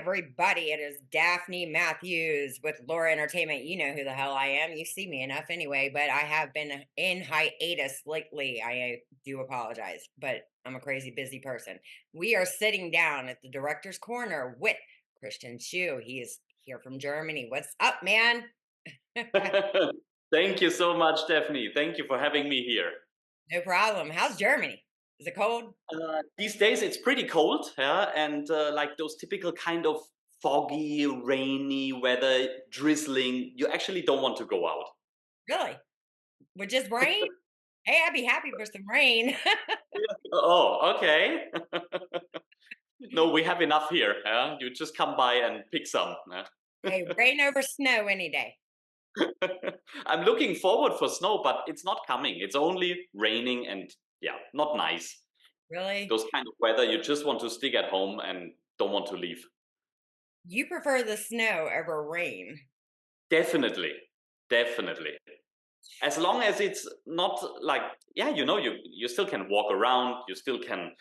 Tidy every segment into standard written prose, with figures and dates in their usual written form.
everybody. It is Daphne Matthews with Laura Entertainment. You know who the hell I am. You see me enough anyway, but I have been in hiatus lately. I do apologize, but I'm a crazy busy person. We are sitting down at the director's corner with Christian Schu. He is here from Germany. What's up, man? Thank you so much, Daphne. Thank you for having me here. No problem. How's Germany? Is it cold? These days it's pretty cold, yeah, and like those typical kind of foggy, rainy weather, drizzling. You actually don't want to go out. Really? With just rain? Hey, I'd be happy for some rain. Oh, okay. No, we have enough here. Yeah? You just come by and pick some. Yeah? Hey, rain over snow any day. I'm looking forward for snow, but it's not coming. It's only raining and yeah, not nice. Really? Those kind of weather you just want to stick at home and don't want to leave. You prefer the snow over rain. Definitely, definitely. As long as it's not like, yeah, you still can walk around, you still can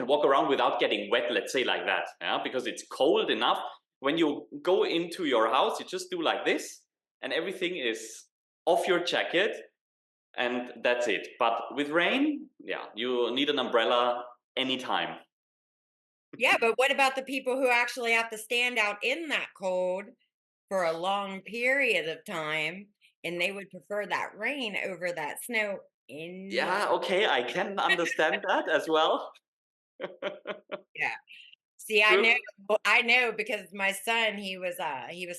walk around without getting wet, let's say like that, yeah, because it's cold enough. When you go into your house, you just do like this, and everything is off your jacket, and that's it. But with rain, yeah, you need an umbrella anytime. Yeah, but what about the people who actually have to stand out in that cold for a long period of time and they would prefer that rain over that snow any Yeah, okay, I can understand that as well. yeah. See, True. I know because my son, he was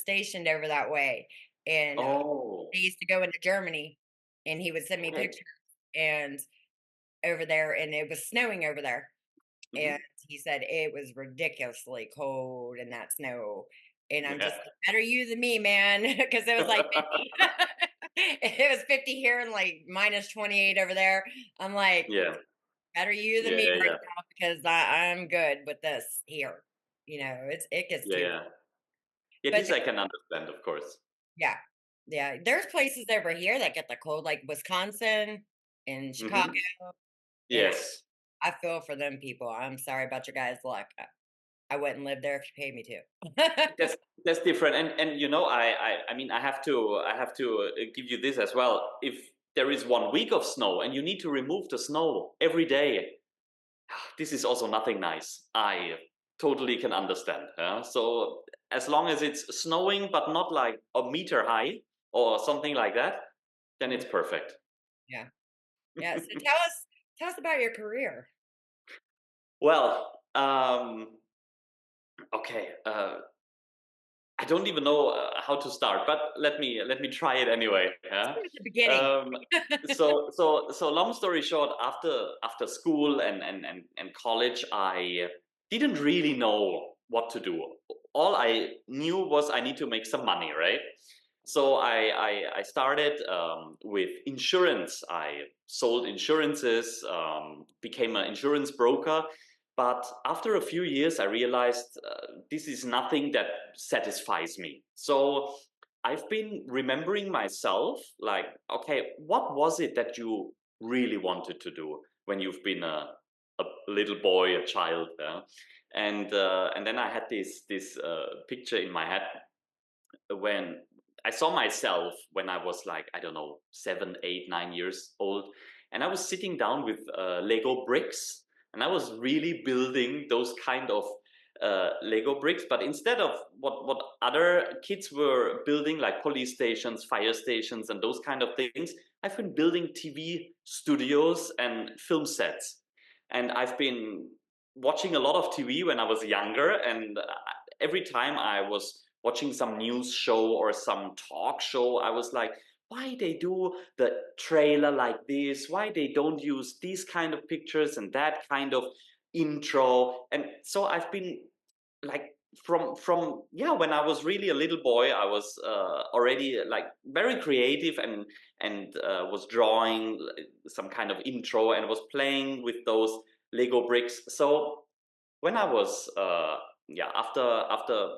stationed over that way and Oh, he used to go into Germany and he would send me okay. pictures and over there and it was snowing over there. And Mhm. he said it was ridiculously cold in that snow. And I'm Yeah. just like, better you than me, man, because it was like 50. It was 50 here and like minus 28 over there. I'm like, Yeah, better you than yeah, me yeah, right yeah, now because I'm good with this here. It gets yeah, too yeah. cold. Yeah, But this I can understand, of course. yeah, yeah. There's places over here that get the cold, like Wisconsin and Chicago. Mhm. And Yes. I feel for them people. I'm sorry about your guys' luck. I wouldn't live there if you paid me to. That's different, and I mean, I have to give you this as well. If there is 1 week of snow and you need to remove the snow every day, this is also nothing nice. I totally can understand. Yeah? So as long as it's snowing but not like a meter high or something like that, then Mm, it's perfect. yeah. Yeah. So tell us about your career. Well, okay. I don't even know how to start, but let me try it anyway. Yeah. Start at the beginning. Um, so long story short, after school and college, I didn't really know what to do. All I knew was I need to make some money, right? So I started with insurance. I sold insurances, became an insurance broker. But after a few years, I realized this is nothing that satisfies me. So I've been remembering myself, like, okay, what was it that you really wanted to do when you've been a little boy, a child? And then I had this picture in my head when I saw myself when I was like, I don't know, 7, 8, 9 years old, and I was sitting down with Lego bricks, and I was really building those kind of Lego bricks. But instead of what other kids were building, like police stations, fire stations, and those kind of things, I've been building TV studios and film sets, and I've been watching a lot of TV when I was younger, and every time I was watching some news show or some talk show, I was like, why they do the trailer like this? Why they don't use these kind of pictures and that kind of intro? And so I've been like from yeah, when I was really a little boy, I was already like very creative and was drawing some kind of intro and was playing with those Lego bricks. So when I was yeah, after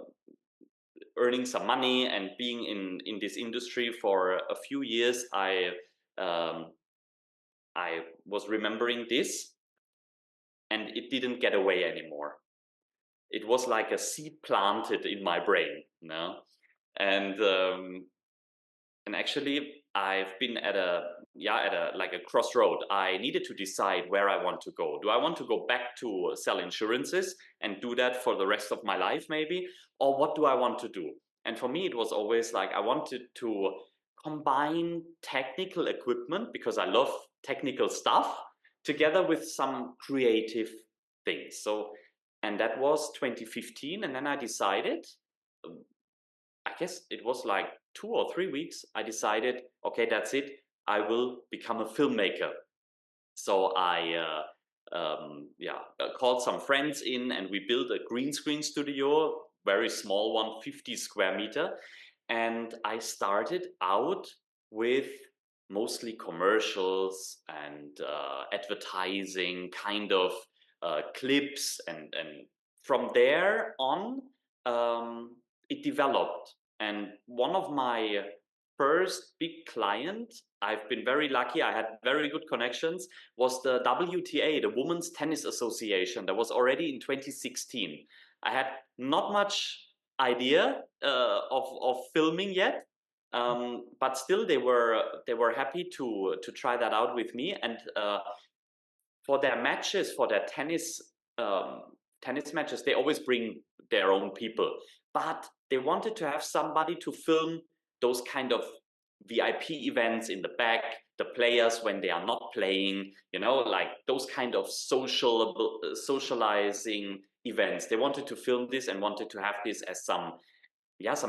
earning some money and being in this industry for a few years, um, I was remembering this, and it didn't get away anymore. it was like a seed planted in my brain, you know? And and actually I've been at a like a crossroad. I needed to decide where I want to go. Do I want to go back to sell insurances and do that for the rest of my life maybe, or what do I want to do? And for me it was always like I wanted to combine technical equipment, because I love technical stuff, together with some creative things. So, and that was 2015, and then I decided, I guess it was like 2 or 3 weeks, I decided, okay, that's it. I will become a filmmaker. So I called some friends in, and we built a green screen studio, very small one, 50 square meter. And I started out with mostly commercials and advertising kind of clips. And from there on, it developed. And one of my first big client, I've been very lucky, I had very good connections, was the WTA, the Women's Tennis Association. That was already in 2016. I had not much idea of filming yet, but still they were happy to try that out with me. And for their matches, for their tennis matches, they always bring their own people, but they wanted to have somebody to film those kind of VIP events in the back, the players when they are not playing, like those kind of socializing events. They wanted to film this and wanted to have this as some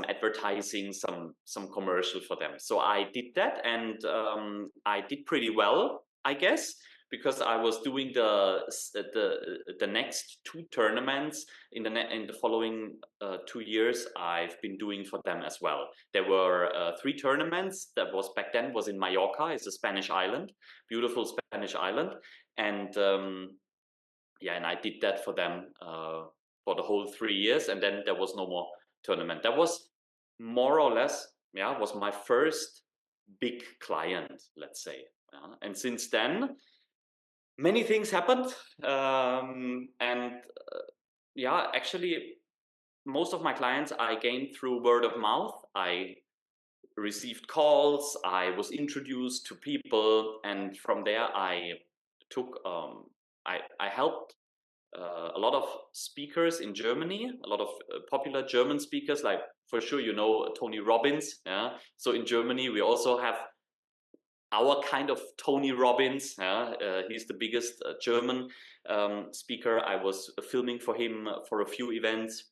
advertising, some commercial for them. So I did that, and I did pretty well, I guess, because I was doing the next two tournaments in the following 2 years. I've been doing for them as well. There were three tournaments. That was back then was in Mallorca. It's a Spanish island, beautiful Spanish island, and and I did that for them for the whole 3 years, and then there was no more tournament. That was more or less, was my first big client, let's say. And since then, many things happened, and actually, most of my clients I gained through word of mouth. I received calls, I was introduced to people, and from there I took I helped a lot of speakers in Germany, a lot of popular German speakers, like for sure Tony Robbins. Yeah. So in Germany we also have our kind of Tony Robbins. Yeah. He's the biggest German speaker. I was filming for him for a few events,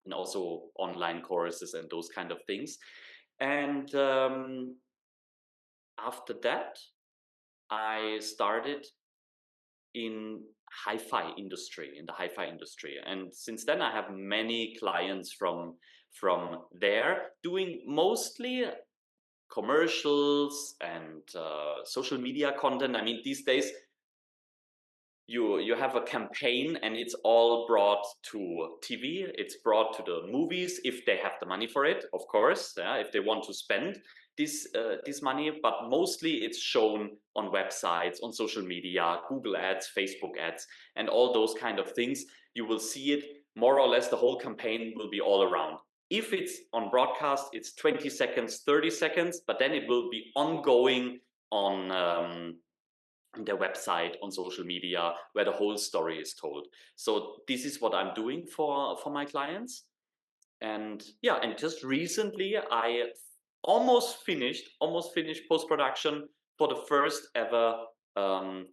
and also online courses and those kind of things. And after that, I started in the hi-fi industry, and since then I have many clients from there, doing mostly commercials and social media content. I mean, these days you have a campaign and it's all brought to TV, it's brought to the movies if they have the money for it, of course, if they want to spend this money, but mostly it's shown on websites, on social media, Google ads, Facebook ads, and all those kind of things. You will see it more or less, the whole campaign will be all around. If it's on broadcast, it's 20 seconds, 30 seconds, but then it will be ongoing on their website, on social media, where the whole story is told. So this is what I'm doing for my clients. And and just recently I almost finished post-production for the first ever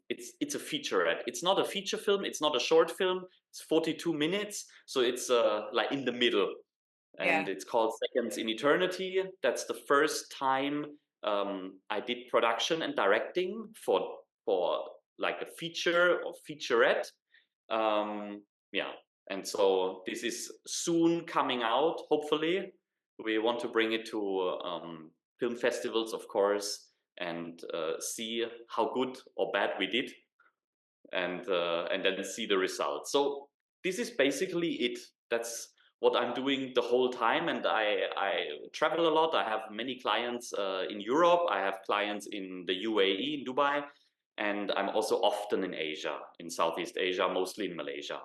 it's a featurette. It's not a feature film, it's not a short film, it's 42 minutes, so it's like in the middle, and Yeah. it's called Seconds in Eternity. That's the first time I did production and directing for like a feature or featurette. Um, yeah, and so this is soon coming out. Hopefully, we want to bring it to film festivals, of course, and see how good or bad we did, and then see the results. So this is basically it. That's what I'm doing the whole time, and I travel a lot. I have many clients in Europe. I have clients in the UAE, in Dubai, and I'm also often in Asia, in Southeast Asia, mostly in Malaysia.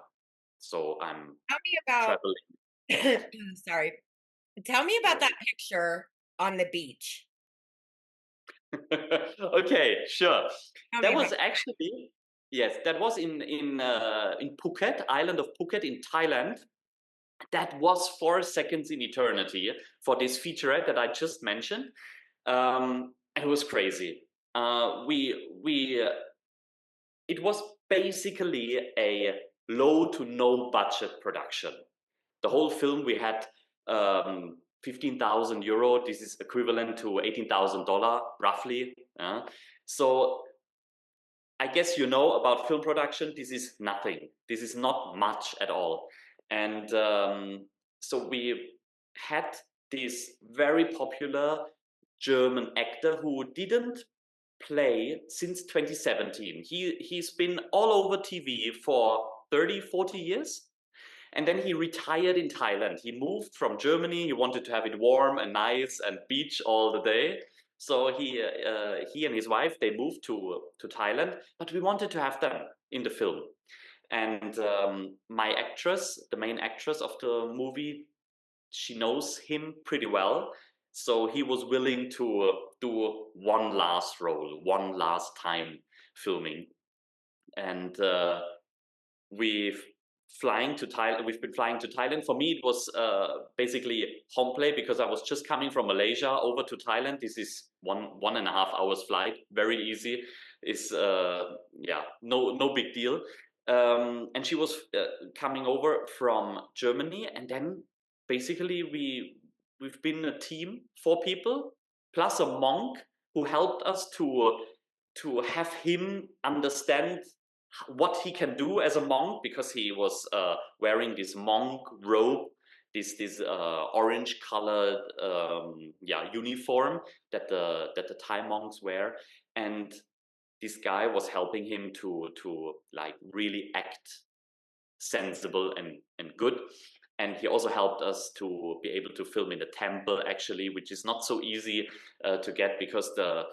So I'm Tell me about traveling. sorry. Tell me about that No picture on the beach. Okay, sure. Tell me That about was actually yes, that was in Phuket, island of Phuket in Thailand. That was 4 seconds in eternity for this featurette that I just mentioned. It was crazy. It was basically a low to no budget production. The whole film we had 15,000 euro. This is equivalent to $18,000 roughly. So I guess you know about film production. This is nothing. This is not much at all. And so we had this very popular German actor who didn't play since 2017. He's been all over TV for 30, 40 years. And then he retired in Thailand. He moved from Germany. He wanted to have it warm and nice and beach all the day. So he and his wife, they moved to Thailand, but we wanted to have them in the film. And my actress, the main actress of the movie, she knows him pretty well. So he was willing to do one last role, one last time filming. And we've we've been flying to Thailand. For me, it was basically home play because I was just coming from Malaysia over to Thailand. This is 1.5 hours flight, very easy. It's yeah, no big deal. And she was coming over from Germany, and then basically we've been a team, 4 people plus a monk who helped us to have him understand what he can do as a monk, because he was wearing this monk robe, this orange colored yeah, uniform that the Thai monks wear. And this guy was helping him to like really act sensible and good. And he also helped us to be able to film in the temple, actually, which is not so easy to get, because the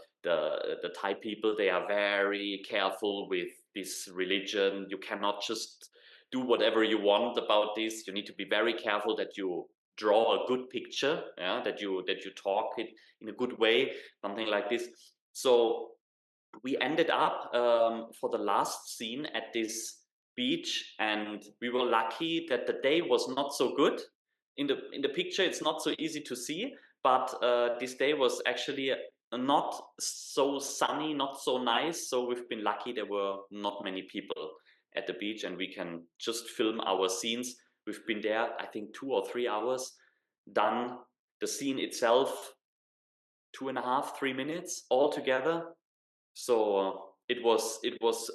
Thai people, they are very careful with this religion. You cannot just do whatever you want about this. You need to be very careful that you draw a good picture, yeah, that you talk it in a good way, something like this. So we ended up for the last scene at this beach, and we were lucky that the day was not so good. In the picture, it's not so easy to see, but this day was actually not so sunny, not so nice. So we've been lucky there were not many people at the beach, and we can just film our scenes. We've been there, I think, 2 or 3 hours, done the scene itself 2.5, 3 minutes altogether. So it was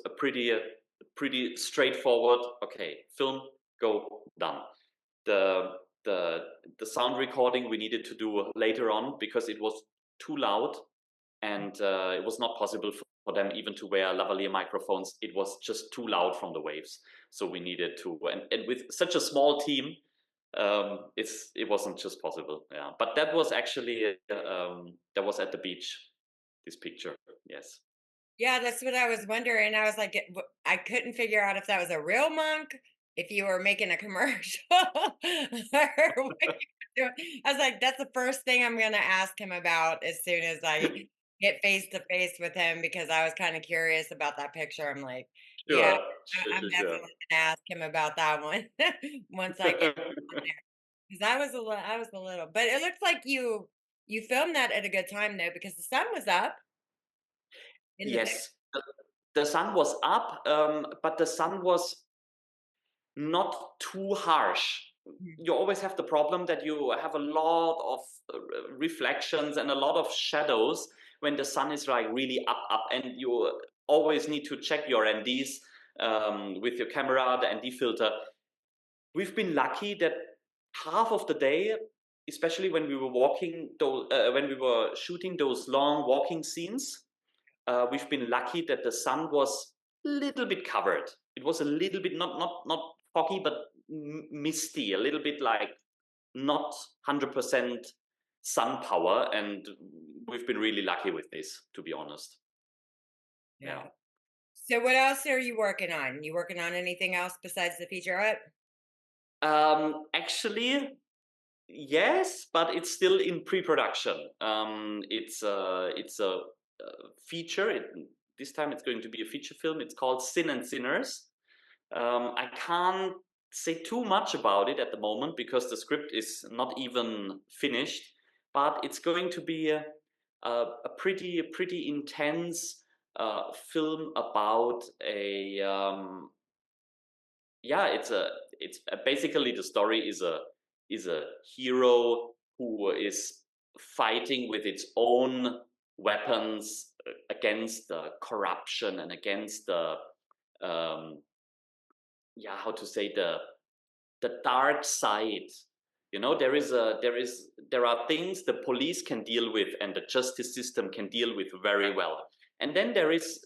a pretty straightforward. Okay, film, go, done. The the the sound recording we needed to do later on because it was too loud, and it was not possible for them even to wear lavalier microphones. It was just too loud from the waves. So we needed to, and with such a small team, it wasn't just possible. Yeah, but that was actually that was at the beach. This picture, yes. Yeah, that's what I was wondering. I was like, I couldn't figure out if that was a real monk, if you were making a commercial, or what you were doing. I was like, that's the first thing I'm going to ask him about as soon as I get face to face with him, because I was kind of curious about that picture. I'm like, yeah, Sure, sure, I'm sure, definitely sure. going to ask him about that one once I get on there, because I was a little, but it looks like you filmed that at a good time though, because the sun was up in the picture. Yes, the sun was up, but the sun was not too harsh. You always have the problem that you have a lot of reflections and a lot of shadows when the sun is like really up, and you always need to check your NDs with your camera, the ND filter. We've been lucky that half of the day, especially when we were when we were shooting those long walking scenes, we've been lucky that the sun was a little bit covered. It was a little bit not foggy, but misty, a little bit like not 100% sun power, and we've been really lucky with this, to be honest. Yeah. Yeah. So what else are you working on? You working on anything else besides the featurette? Actually, yes, but it's still in pre-production. It's a feature. This time it's going to be a feature film. It's called Sin and Sinners. I can't say too much about it at the moment because the script is not even finished. But it's going to be a pretty intense film about a yeah, it's basically the story is a hero who is fighting with its own weapons against the corruption and against the um, yeah, how to say, the dark side. You know, there are things the police can deal with and the justice system can deal with very well, and then there is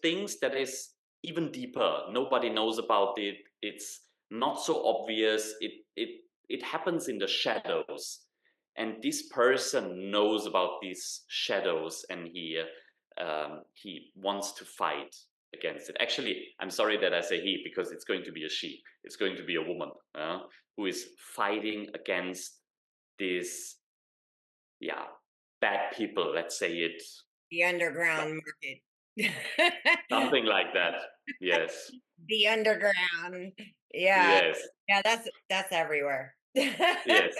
things that is even deeper. Nobody knows about it. It's not so obvious. It happens in the shadows, and this person knows about these shadows, and he wants to fight against it. Actually, I'm sorry that I say he because it's going to be a she. It's going to be a woman who is fighting against these, yeah, bad people. Let's say it The like underground market. something like that. Yes, The underground. Yeah. yes, Yeah, that's everywhere. That's yes.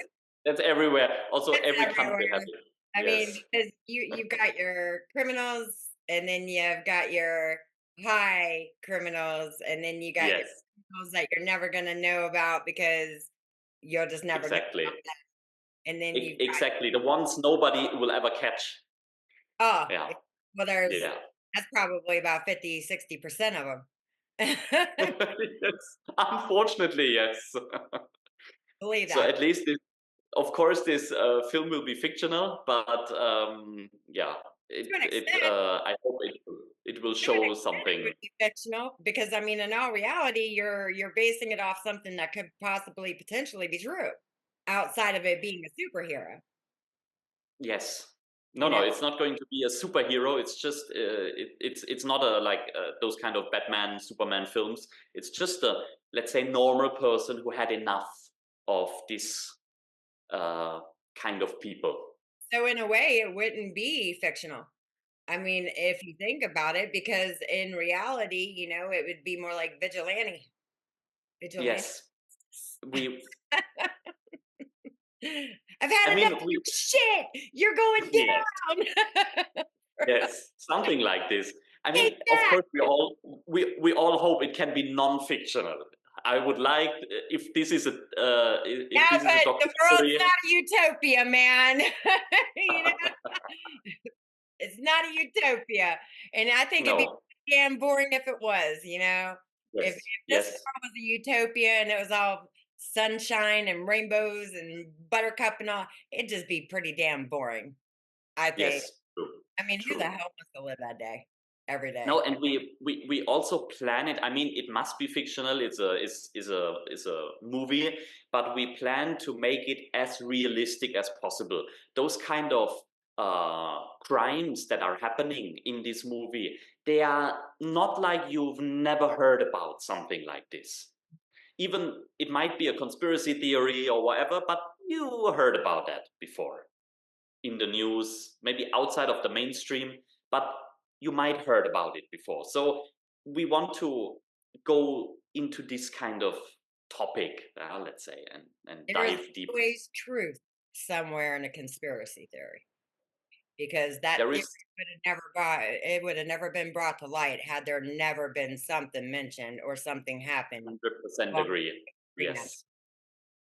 That's everywhere. Also, every country has everywhere. it. I mean, Yes, because you've got your criminals, and then you've got your high criminals, and then you got your yes, criminals that you're never gonna know about because you'll just never know exactly. about that. And then you've got Exactly. The ones nobody will ever catch. oh, Yeah, well, yeah. that's probably about 50, 60% of them. Yes. Unfortunately, yes. Believe So that. at least of course, this film will be fictional, but yeah, To an extent. I hope it will To an show extent, it something. would be fictional because I mean, in all reality, you're basing it off something that could possibly potentially be true, outside of it being a superhero. Yes. No, You no, know, it's not going to be a superhero. It's just it's not a like those kind of Batman, Superman films. It's just a, let's say, normal person who had enough of this uh, kind of people. so in a way, it wouldn't be fictional. I mean, if you think about it, because in reality, it would be more like vigilante. Vigilante. Yes, we. I've had I enough mean, of we. your shit. You're going Yes. down. Yes, something like this. I mean, Take of that. course, we all hope it can be non-fictional. I would like if this is a Yeah, if this is a but the world's documentary. not a utopia, man. you know, it's not a utopia, and I think it'd be No. damn boring if it was. If Yes. this Yes. world was a utopia and it was all sunshine and rainbows and buttercup and all, it'd just be pretty damn boring. I think. Yes. True. I mean, who the True. hell wants to live that day every No, day? and we also plan it. I mean, it must be fictional. It's a movie, but we plan to make it as realistic as possible. Those kind of crimes that are happening in this movie, they are not like you've never heard about something like this. Even it might be a conspiracy theory or whatever, but you heard about that before in the news, maybe outside of the mainstream, but you might heard about it before. So we want to go into this kind of topic, let's say, and There is dive deep. always truth somewhere in a conspiracy theory. Because that There theory is would have never been brought to light had there never been something mentioned or something happened 100% along agree. the agreement. Yes,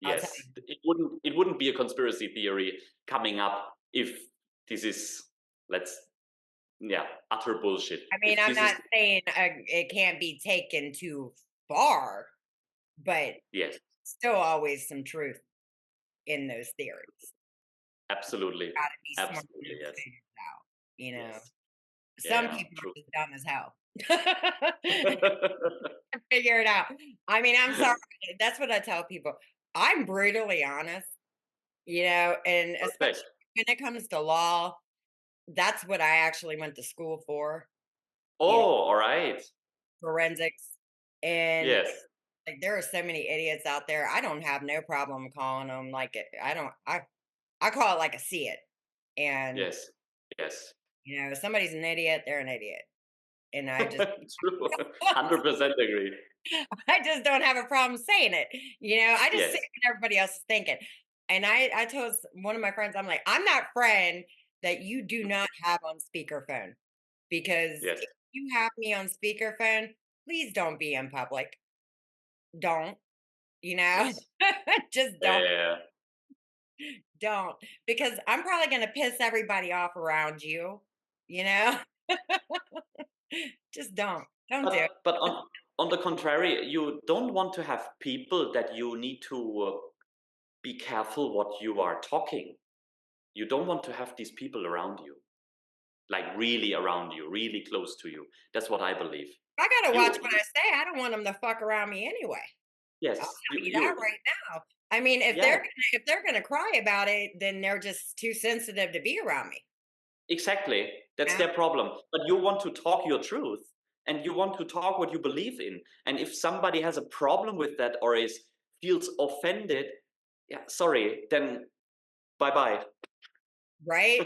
I'll tell yes. you. It wouldn't be a conspiracy theory coming up if this is, let's, yeah, utter bullshit. I mean, If I'm this is, not saying it can't be taken too far, but yes, still always some truth in those theories. absolutely, Got to be smart absolutely, enough to yes, figure it out. You know, yes, yeah, some yeah, people true. are just dumb as hell. Figure it out. I mean, I'm sorry. That's what I tell people. I'm brutally honest. And especially Perfect. when it comes to law, that's what I actually went to school for, you know, Oh, all right. forensics. And Yes. like there are so many idiots out there. I don't have no problem calling them like it. I don't. I call it like I see it. And Yes. Yes. if somebody's an idiot, they're an idiot. And I just True. 100% agree. I just don't have a problem saying it. I just say Yes. what everybody else is thinking. And I told one of my friends, I'm like, I'm that friend that you do Mhm. not have on speakerphone because Yes. if you have me on speakerphone, please don't be in public. Don't, you know, Yes. just Yeah. don't, because I'm probably going to piss everybody off around you, you know, just don't do it. But on the contrary, you don't want to have people that you need to be careful what you are talking. You don't want to have these people around you, like really around you, really close to you. That's what I believe. I got to watch what You I say. I don't want them to fuck around me anyway. I'll yes, tell you that right now. I mean, yeah, if they're gonna cry about it, then they're just too sensitive to be around me. exactly. That's Yeah. their problem. But you want to talk your truth and you want to talk what you believe in. And if somebody has a problem with that or is feels offended, yeah, sorry, then bye bye. Right?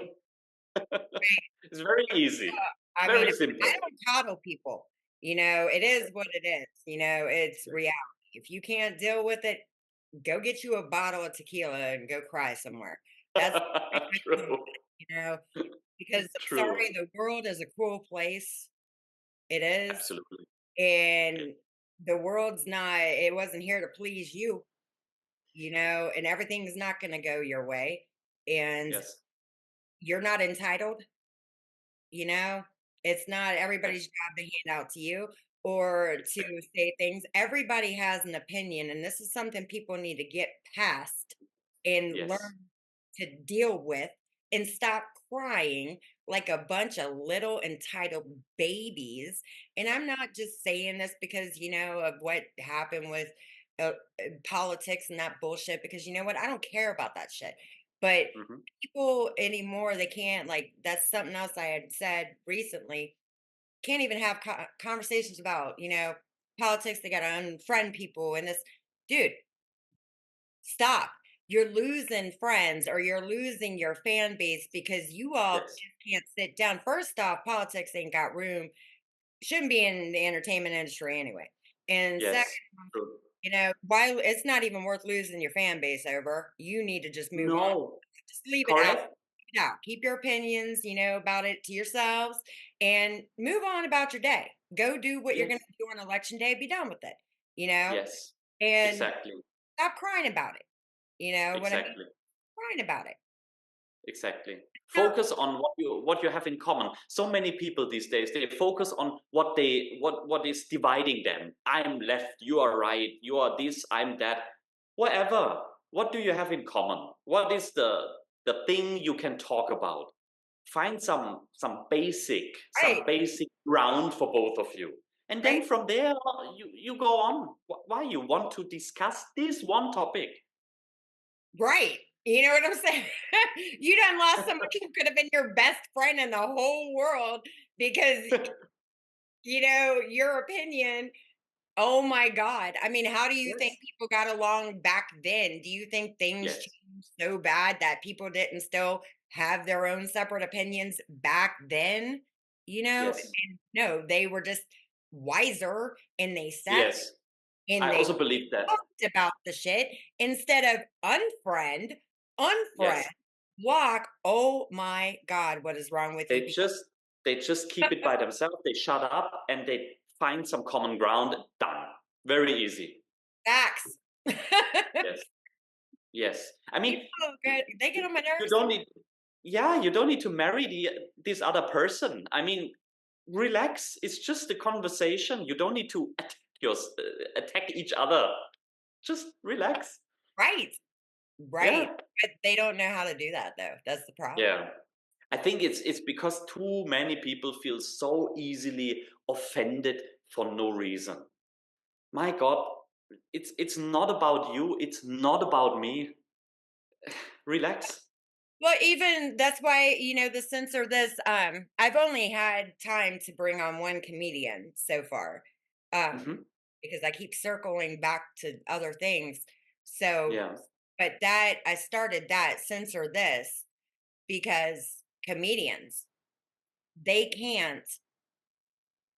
It's very easy, I mean, very simple. I don't coddle people. It is what it is. It's Yes. reality. If you can't deal with it, go get you a bottle of tequila and go cry somewhere. That's the way I deal with True, it, because I'm true. sorry, the world is a cruel place. It is. Absolutely. Yes, And the world's not, it wasn't here to please you, and everything's not going to go your way. And yes, you're not entitled. You know, it's not everybody's yes, job to hand out to you or to exactly. say things. Everybody has an opinion, and this is something people need to get past and Yes, learn to deal with and stop crying like a bunch of little entitled babies. And I'm not just saying this because, of what happened with politics and that bullshit, because you know what? I don't care about that shit. But mhm, people anymore, they can't, like, that's something else I had said recently, can't even have conversations about politics. They got to unfriend people and this. Dude, stop. You're losing friends or you're losing your fan base because you all yes, just can't sit down. First off, politics ain't got room, shouldn't be in the entertainment industry anyway. And second, yes, true. why it's not even worth losing your fan base over. You need to just move on. No, Just leave it out. correct? Leave it out. Keep your opinions, about it to yourselves and move on about your day. Go do what you're going Yes, to do on election day. Be done with it, you know, yes, and exactly, stop crying about it. You know what I mean? exactly. Crying about it. Exactly. Not Focus on what you have in common. So many people these days, they focus on what is dividing them. I'm left, you are right, you are this, I'm that. Whatever. What do you have in common? What is the thing you can talk about? Find some right, basic ground for both of you. And then right, from there you go on. Why you want to discuss this one topic? right. You know what I'm saying? You done lost somebody who could have been your best friend in the whole world because your opinion. Oh my God. I mean, how do you think Yes. people got along back then? Do you think things Yes. changed so bad that people didn't still have their own separate opinions back then? Yes. No, they were just wiser and they sat Yes. I and they also believe that. talked about the shit instead of unfriend, Yes. block. Oh my God, what is wrong with you They people? just they just keep it by themselves. They shut up and they find some common ground. Done. Very easy. Facts. Yes. Yes. I mean, People get they get on my you nerves. don't need yeah, you don't need to marry this other person. I mean, relax. It's just a conversation. You don't need to attack each other. Just relax. Right, right, Yeah. but they don't know how to do that, though, that's the problem. Yeah. I think it's because too many people feel so easily offended for no reason. My God, it's not about you. It's not about me. Relax. Well, even that's why, the censor this, I've only had time to bring on 1 comedian so far, um, Mhm. because I keep circling back to other things. So, Yeah. but that I started that censor this because comedians, they can't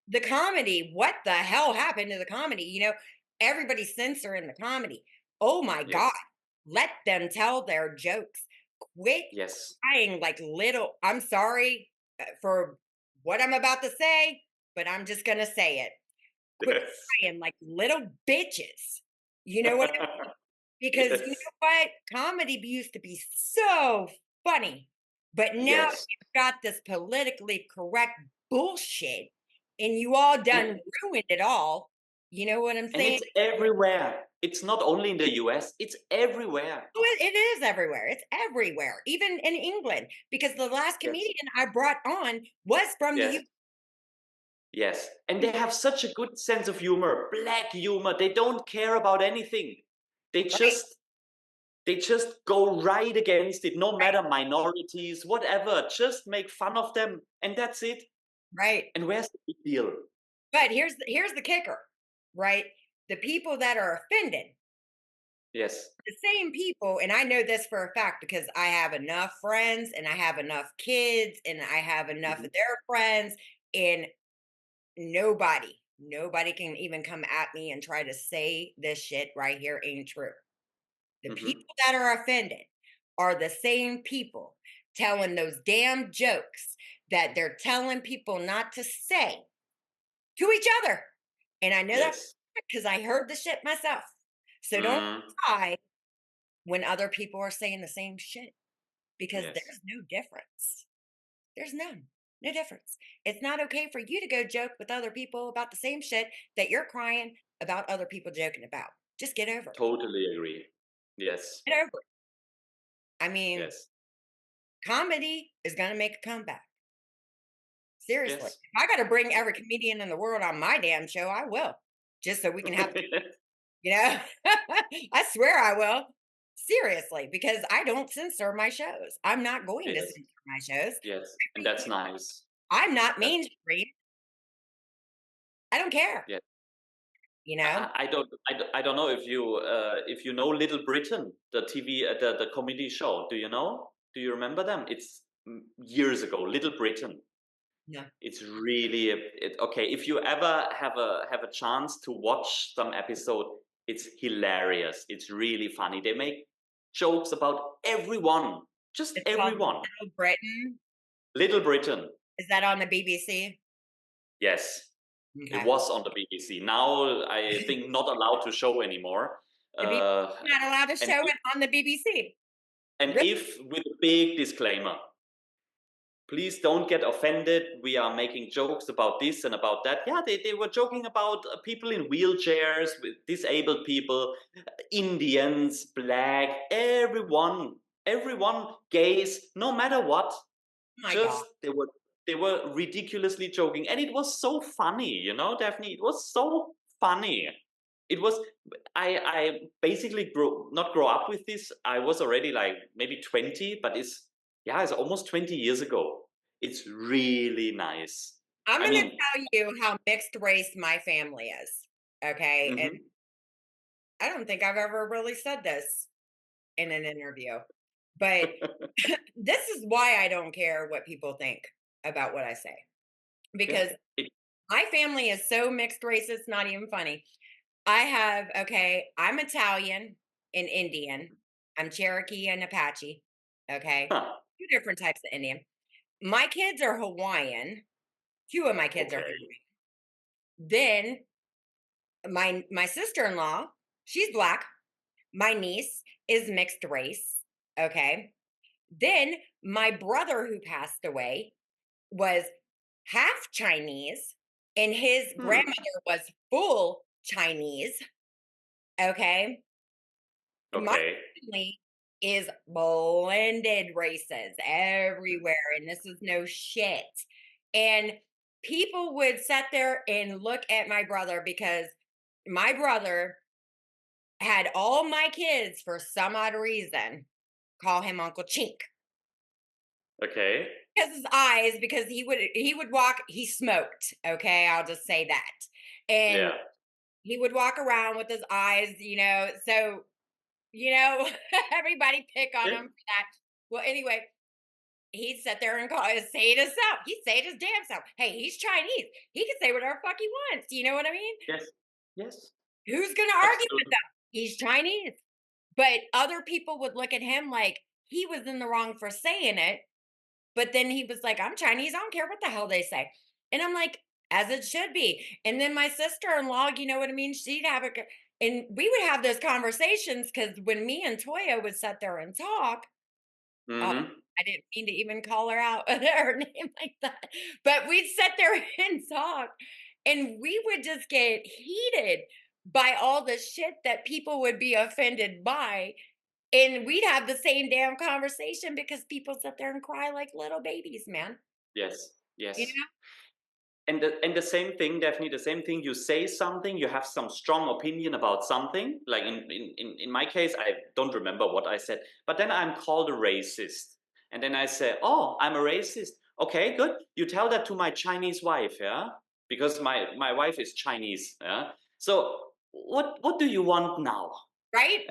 the comedy, what the hell happened to the comedy? Everybody's censoring the comedy. Oh my God. Yes. Let them tell their jokes. Quit Yes. crying like little. I'm sorry for what I'm about to say, but I'm just going to say it. Quit Yes. crying like little bitches. You know what? Because you Yes. know what? Comedy used to be so funny, but now Yes. you've got this politically correct bullshit, and you all And done ruined it all. You know what I'm and saying? it's everywhere. It's not only in the US, it's everywhere. Oh, it is everywhere. It's everywhere, even in England, because the last Yes. comedian I brought on was from the Yes. UK. Yes. And they have such a good sense of humor, black humor. They don't care about anything. They Right, just they just go right against it, no right, matter minorities, whatever. Just make fun of them, and that's it. right. And where's the big deal? But here's the kicker, right? The people that are offended, Yes. the same people, and I know this for a fact because I have enough friends and I have enough kids and I have enough Mhm. of their friends, and nobody can even come at me and try to say this shit right here ain't true. The Mhm. people that are offended are the same people telling those damn jokes that they're telling people not to say to each other. And I know that Yes. because I heard the shit myself. So don't Mm. cry when other people are saying the same shit because Yes. there's no difference. There's none. No difference. It's not okay for you to go joke with other people about the same shit that you're crying about other people joking about. Just get over it. Totally agree. Yes. Get over it. I mean, Yes. comedy is going to make a comeback. Seriously. Yes. If I got to bring every comedian in the world on my damn show, I will. Just so we can have, you know, I swear I will. Seriously, because I don't censor my shows. I'm not going to Yes. censor my shows. Yes. And that's nice. I'm not That's mainstream. I don't care, yeah. you know? I don't know if you know Little Britain, the TV the comedy show. Do you know? Do you remember them? It's years ago. Little Britain. No. It's really okay. If you ever have a chance to watch some episode, it's hilarious. It's really funny. They make jokes about everyone, just It's called everyone. Little Britain. Little Britain. Is that on the BBC? Yes, it Okay. was on the BBC. Now I think not allowed to show anymore. The BBC Uh, not allowed to and show it on the BBC. and Really? if with a big disclaimer, please don't get offended. We are making jokes about this and about that. Yeah, they were joking about people in wheelchairs, with disabled people, Indians, black, everyone, gays, no matter what. Oh my God. Just they were ridiculously joking, and it was so funny, Daphne. It was so funny. It was. I basically not grow up with this. I was already like maybe 20, but it's almost 20 years ago. It's really nice. I'm I going to mean, tell you how mixed race my family is. Okay. And mhm. I don't think I've ever really said this in an interview, but this is why I don't care what people think about what I say Yeah, because it, my family is so mixed race, it's not even funny. I'm Italian and Indian. I'm Cherokee and Apache. Okay. huh, Two different types of Indian. My kids are Hawaiian. Two of my kids are okay. Hawaiian. Then my sister-in-law, she's black. My niece is mixed race. Okay. Then my brother who passed away was half Chinese and his Hmm. grandmother was full Chinese. Okay. My Okay. family is blended races everywhere, and this is no shit. And people would sit there and look at my brother because my brother had all my kids for some odd reason call him Uncle Chink Okay. because his eyes because he would walk he smoked, okay, I'll just say that. And Yeah. he would walk around with his eyes, so, everybody pick on Yeah. him for that. Well, anyway, he'd sit there and say it himself. He'd say it his damn self. Hey, he's Chinese. He can say whatever fuck he wants. You know what I mean? Yes. Yes. Who's gonna argue with Absolutely. him? He's Chinese. But other people would look at him like he was in the wrong for saying it. But then he was like, I'm Chinese. I don't care what the hell they say. And I'm like, as it should be. And then my sister-in-law, you know what I mean? She'd have and we would have those conversations because when me and Toya would sit there and talk, uh, Mhm. I didn't mean to even call her out her name like that, but we'd sit there and talk, and we would just get heated by all the shit that people would be offended by, and we'd have the same damn conversation because people sit there and cry like little babies, man. Yes. You Yes. know? And the same thing, definitely the same thing. You say something, you have some strong opinion about something. Like in my case, I don't remember what I said, but then I'm called a racist. And then I say, oh, I'm a racist. Okay, good. You tell that to my Chinese wife, yeah? Because my wife is Chinese, yeah? So what do you want now? Right?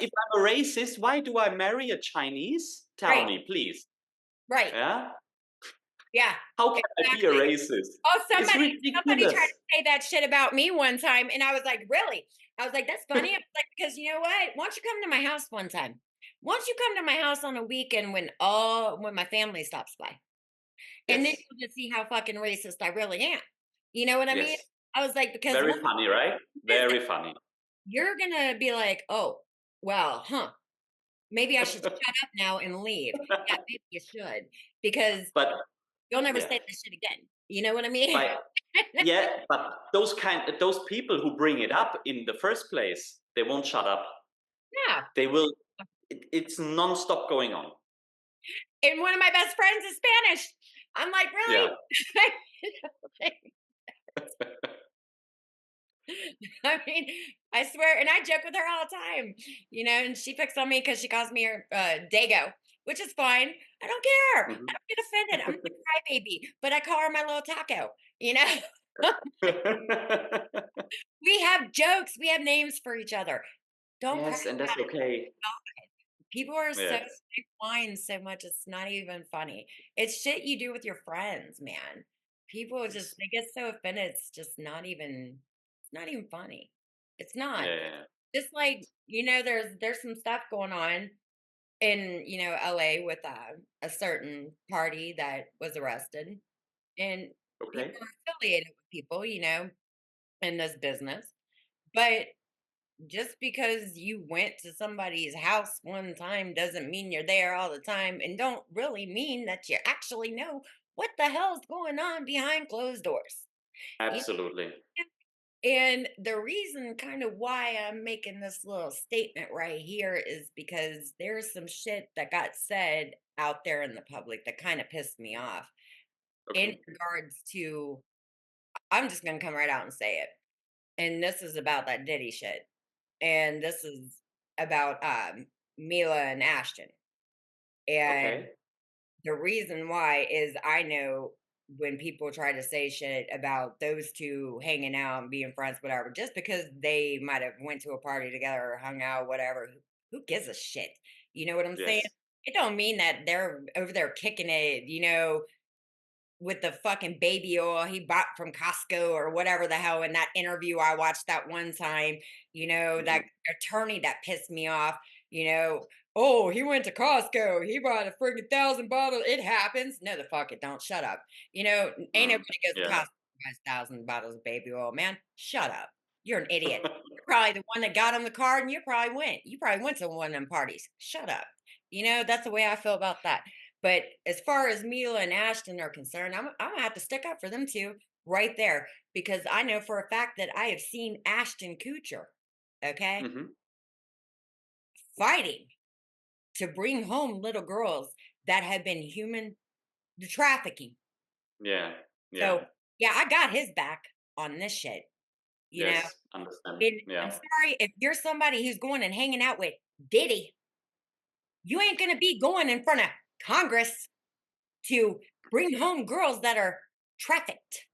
If I'm a racist, why do I marry a Chinese? Tell Right. me, please. Right. Yeah? Yeah. How can I be a Exactly. racist? Oh, It's somebody tried ridiculous. to say that shit about me one time, and I was like, "Really?" I was like, "That's funny." I was like, "Because you know what? Why don't you come to my house one time? Why don't you come to my house on a weekend when my family stops by, and then Yes. you'll just see how fucking racist I really am." You know what I mean? Yes. I was like, "Because Very one funny, right? visit, Very funny. you're gonna be like, oh, well, huh? Maybe I should shut up now and leave. Yeah, maybe you should because But you'll never yeah, say this shit again. You know what I mean?" but yeah, but those people who bring it up in the first place, they won't shut up. Yeah. They will. It's non-stop going on. And one of my best friends is Spanish. I'm like, Yeah. "Really?" I mean, I swear, and I joke with her all the time, and she picks on me because she calls me her Dago, which is fine. I don't care. I Mhm. don't get offended. I'm not a crybaby, but I call her my little taco. You know, we have jokes, we have names for each other. Don't cry. Yes, and that's okay. People are so Yes. they whine so much, it's not even funny. It's shit you do with your friends, man. People just Yes. they get so offended, it's not even funny. It's not. Yeah, yeah, yeah. Just like, there's some stuff going on in, LA with a certain party that was arrested, and Okay. people are affiliated with people, in this business. But just because you went to somebody's house one time doesn't mean you're there all the time and don't really mean that you actually know what the hell's going on behind closed doors. You Absolutely. And the reason kind of why I'm making this little statement right here is because there's some shit that got said out there in the public that kind of pissed me off in Okay. regards to I'm just going to come right out and say it. And this is about that Diddy shit. And this is about Mila and Ashton. And Okay. the reason why is I know when people try to say shit about those two hanging out and being friends, whatever, just because they might have went to a party together or hung out, whatever, who gives a shit? You know what I'm saying? Yes. It don't mean that they're over there kicking it, with the fucking baby oil he bought from Costco or whatever the hell in that interview I watched that one time, that Mhm. attorney that pissed me off, oh, he went to Costco, he bought a freaking 1,000 bottles. It happens. No, the fuck it don't. Shut up. Ain't Mm. nobody goes to Yeah. Costco and buys 1,000 bottles of baby oil, man. Shut up. You're an idiot. You're probably the one that got him the card and you probably went. You probably went to one of them parties. Shut up. That's the way I feel about that. But as far as Mila and Ashton are concerned, I'm gonna have to stick up for them too, right there, because I know for a fact that I have seen Ashton Kutcher, okay, Mhm. fighting to bring home little girls that have been human trafficking. Yeah. So Yeah. yeah, I got his back on this shit, you know. Yes. Understand. And I'm Yeah. sorry if you're somebody who's going and hanging out with Diddy, you ain't gonna be going in front of Congress to bring home girls that are trafficked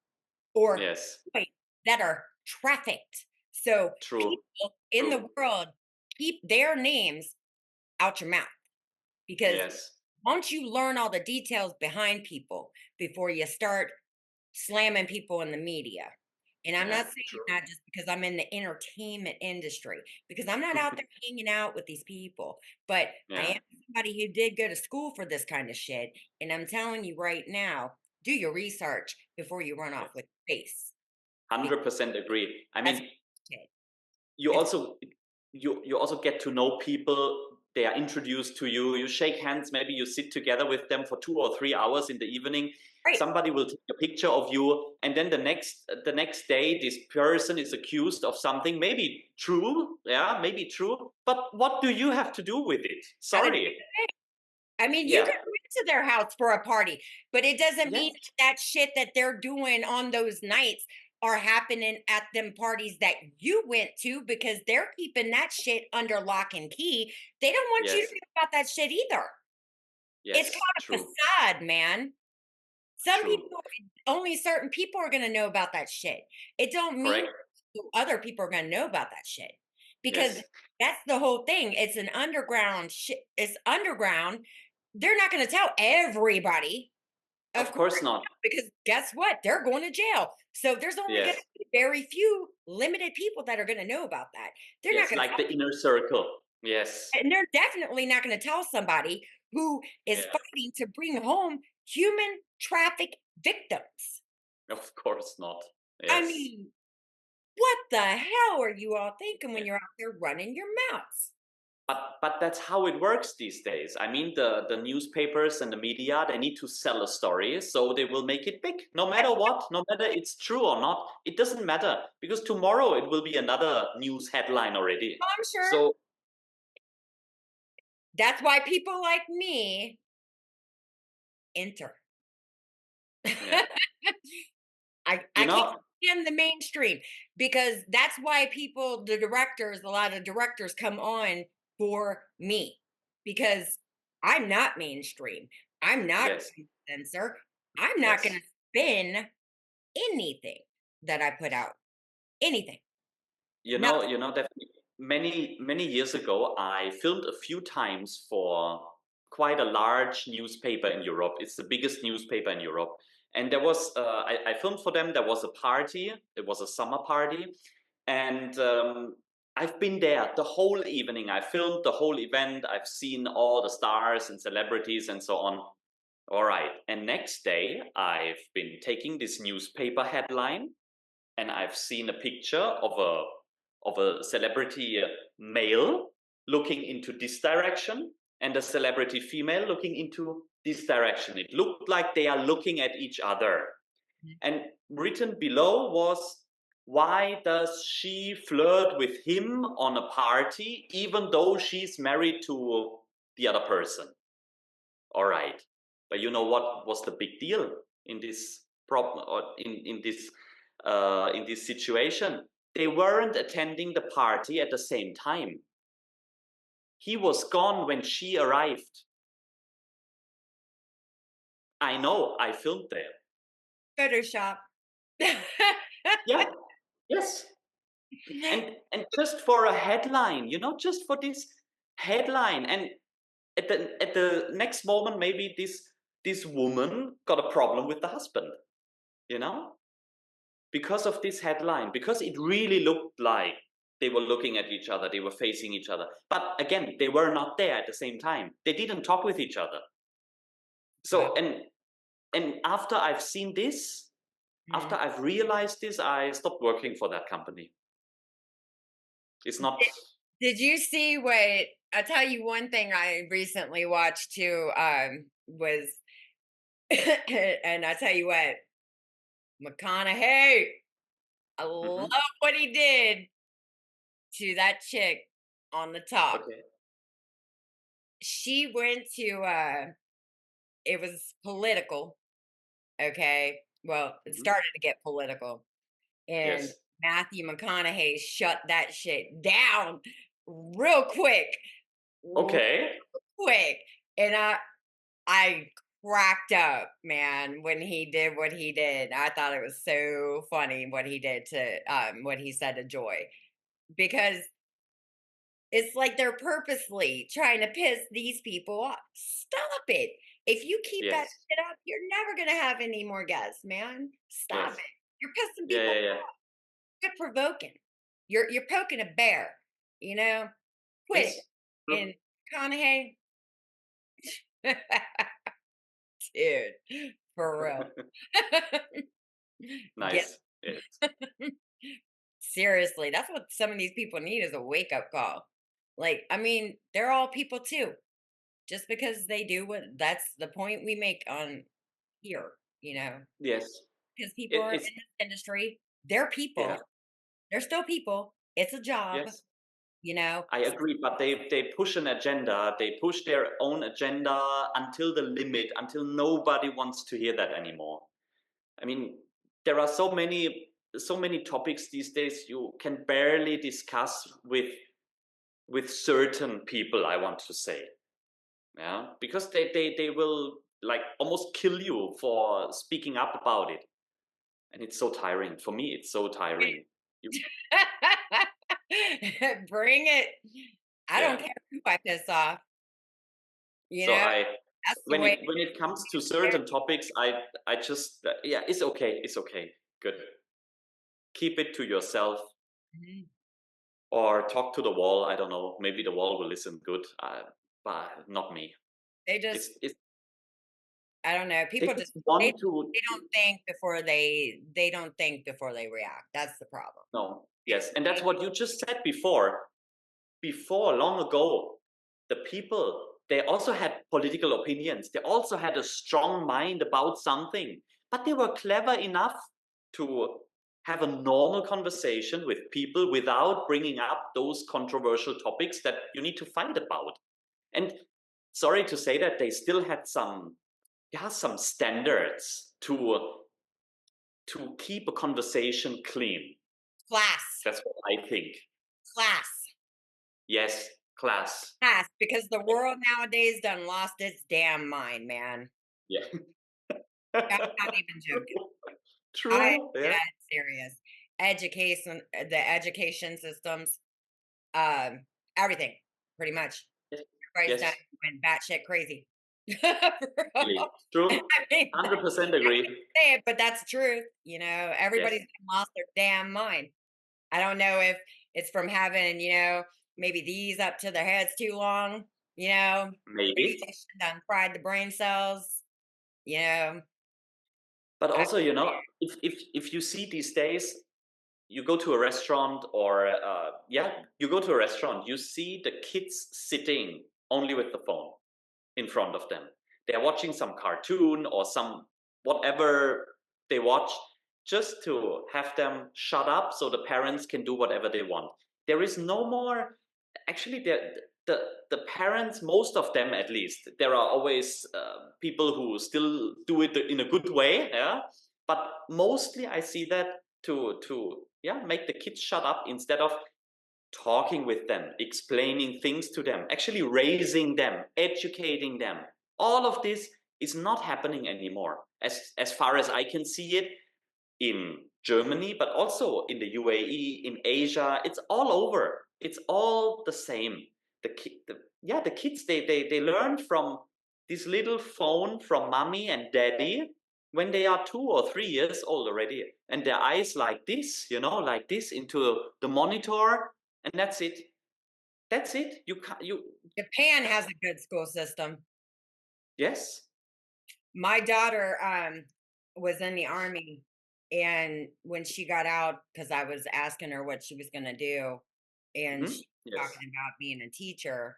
or Yes. wait, that are trafficked. So True. people in True. the world keep their names out your mouth because Yes. once you learn all the details behind people before you start slamming people in the media. And I'm Yeah. not saying True. that just because I'm in the entertainment industry, because I'm not out there hanging out with these people. But I Yeah. am somebody who did go to school for this kind of shit. And I'm telling you right now, do your research before you run off Yes. with face. Because 100% agree. I that's mean, shit. you It's also you also get to know people. They are introduced to you. You shake hands. Maybe you sit together with them for 2 or 3 hours in the evening. great. Somebody will take a picture of you, and then the next day, this person is accused of something. Maybe true, yeah, maybe true. But what do you have to do with it? How to Sorry. I mean, you Yeah. can go to their house for a party, but it doesn't Yes. mean that shit that they're doing on those nights are happening at them parties that you went to because they're keeping that shit under lock and key. They don't want you to Yes. know about that shit either. It's Yes. called a True. facade, man. Some True. people, only certain people are going to know about that shit. It don't mean Correct. other people are going to know about that shit because Yes. that's the whole thing. It's an underground shit. It's underground. They're not going to tell everybody, of Of course, course not. because guess what? They're going to jail. So there's only going to Yes. be very few limited people that are going to know about that. They're not Yes. going to Like the inner circle. Yes. and they're definitely not going to tell somebody who is Yeah. fighting to bring home human traffic victims. Of course not. I Yes. mean, what the hell are you all thinking Yeah. when you're out there running your mouths? But that's how it works these days. I mean, the newspapers and the media, they need to sell a story, so they will make it big. No matter what, no matter it's true or not, it doesn't matter because tomorrow it will be another news headline already. Oh, I'm sure. So That's why people like me enter. yeah, I you can't know, stand the mainstream because that's why people, the directors, a lot of directors come on for me because I'm not mainstream. I'm not yes, going to censor. I'm not going yes. to spin anything that I put out. Anything. Nothing. Definitely. Many years ago, I filmed a few times for quite a large newspaper in Europe. It's the biggest newspaper in Europe, and there was I filmed for them. There was a party. It was a summer party, and I've been there the whole evening. I filmed the whole event. I've seen all the stars and celebrities and so on. All right, and next day, I've been taking this newspaper headline and I've seen a picture of a celebrity male looking into this direction and a celebrity female looking into this direction. It looked like they are looking at each other. And written below was, why does she flirt with him on a party even though she's married to the other person? All right. But you know what was the big deal in this problem or in this situation? They weren't attending the party at the same time. He was gone when she arrived. I know, I filmed there. Photoshop. Yeah, yes. And just for a headline, just for this headline. And at the next moment, maybe this woman got a problem with the husband, you know? Because of this headline, because it really looked like they were looking at each other, they were facing each other. But again, they were not there at the same time. They didn't talk with each other. So Wow. and after I've seen this, after Mhm. I've realized this, I stopped working for that company. It's not. Did you see what I'll tell you one thing I recently watched too, was and I tell you what, McConaughey, I love Mhm. what he did to that chick on the top. Okay. She went to it was political, okay? Well, it Mhm. started to get political. And Yes. Matthew McConaughey shut that shit down real quick. Real Okay. quick. And I cracked up, man, when he did what he did. I thought it was so funny what he did to what he said to Joy. because it's like they're purposely trying to piss these people off. Stop it. If you keep that Yes. shit up, you're never gonna have any more guests, man. Stop Yes. it. You're pissing Yeah, people yeah, yeah. off. Quit provoking. You're poking a bear, you know? Quit it. Yes. True. And McConaughey, dude, for real. Get Nice. Yes. seriously, that's what some of these people need is a wake up call. Like, I mean, they're all people too. Just because they do what that's the point we make on here, Yes. because people are in It's this industry, they're yeah. people. They're still people. It's a job, Yes. you know. I agree, but they push an agenda. They push their own agenda until the limit, until nobody wants to hear that anymore. I mean, there are so many topics these days you can barely discuss with certain people, I want to say. Yeah, because they will like almost kill you for speaking up about it. And it's so tiring. For me, it's so tiring. You, Bring it. I don't yeah. care who I piss off, you So know. I That's the when way it comes to it is. certain topics, I just yeah, it's okay. It's okay. Good. Keep it to yourself Mhm. or talk to the wall. I don't know. Maybe the wall will listen good, but not me. They just It's I don't know. they People just just they want to they don't think before they don't think before they react. That's the problem. no. They Yes, and that's what you just said before. Before, long ago, the people, they also had political opinions. They also had a strong mind about something, but they were clever enough to have a normal conversation with people without bringing up those controversial topics that you need to fight about. And sorry to say that they still had some standards to keep a conversation clean. class, That's what I think. class, Yes, class. class, because the world nowadays done lost its damn mind, man. Yeah. I'm not even joking. I am True. Yeah. dead serious. The education systems, everything, pretty much. Yes. Everybody's done Yes. went batshit crazy. For Really. real. True. I mean, 100% I hate agree. to say it, but that's truth. Yes. Everybody's lost their damn mind. I don't know if it's from having, maybe these up to their heads too long, Maybe. radiation done fried the brain cells, you know. But I, also, if you see these days, you go to a restaurant or yeah, you go to a restaurant, you see the kids sitting only with the phone in front of them. They're watching some cartoon or some whatever they watch just to have them shut up so the parents can do whatever they want. There is no more actually the parents, most of them at least, there are always people who still do it in a good way, yeah, but mostly I see that to yeah, make the kids shut up instead of talking with them, explaining things to them, actually raising them, educating them. All of this is not happening anymore, as far as I can see it in Germany, but also in the UAE, in Asia. It's all over. It's all the same. The kids they learn from this little phone from mommy and daddy when they are 2 or 3 years old already, and their eyes like this, like this into the monitor, and that's it. That's it. You can't. You Japan has a good school system. yes. My daughter was in the army, and when she got out, because I was asking her what she was going to do, and she was Yes. talking about being a teacher,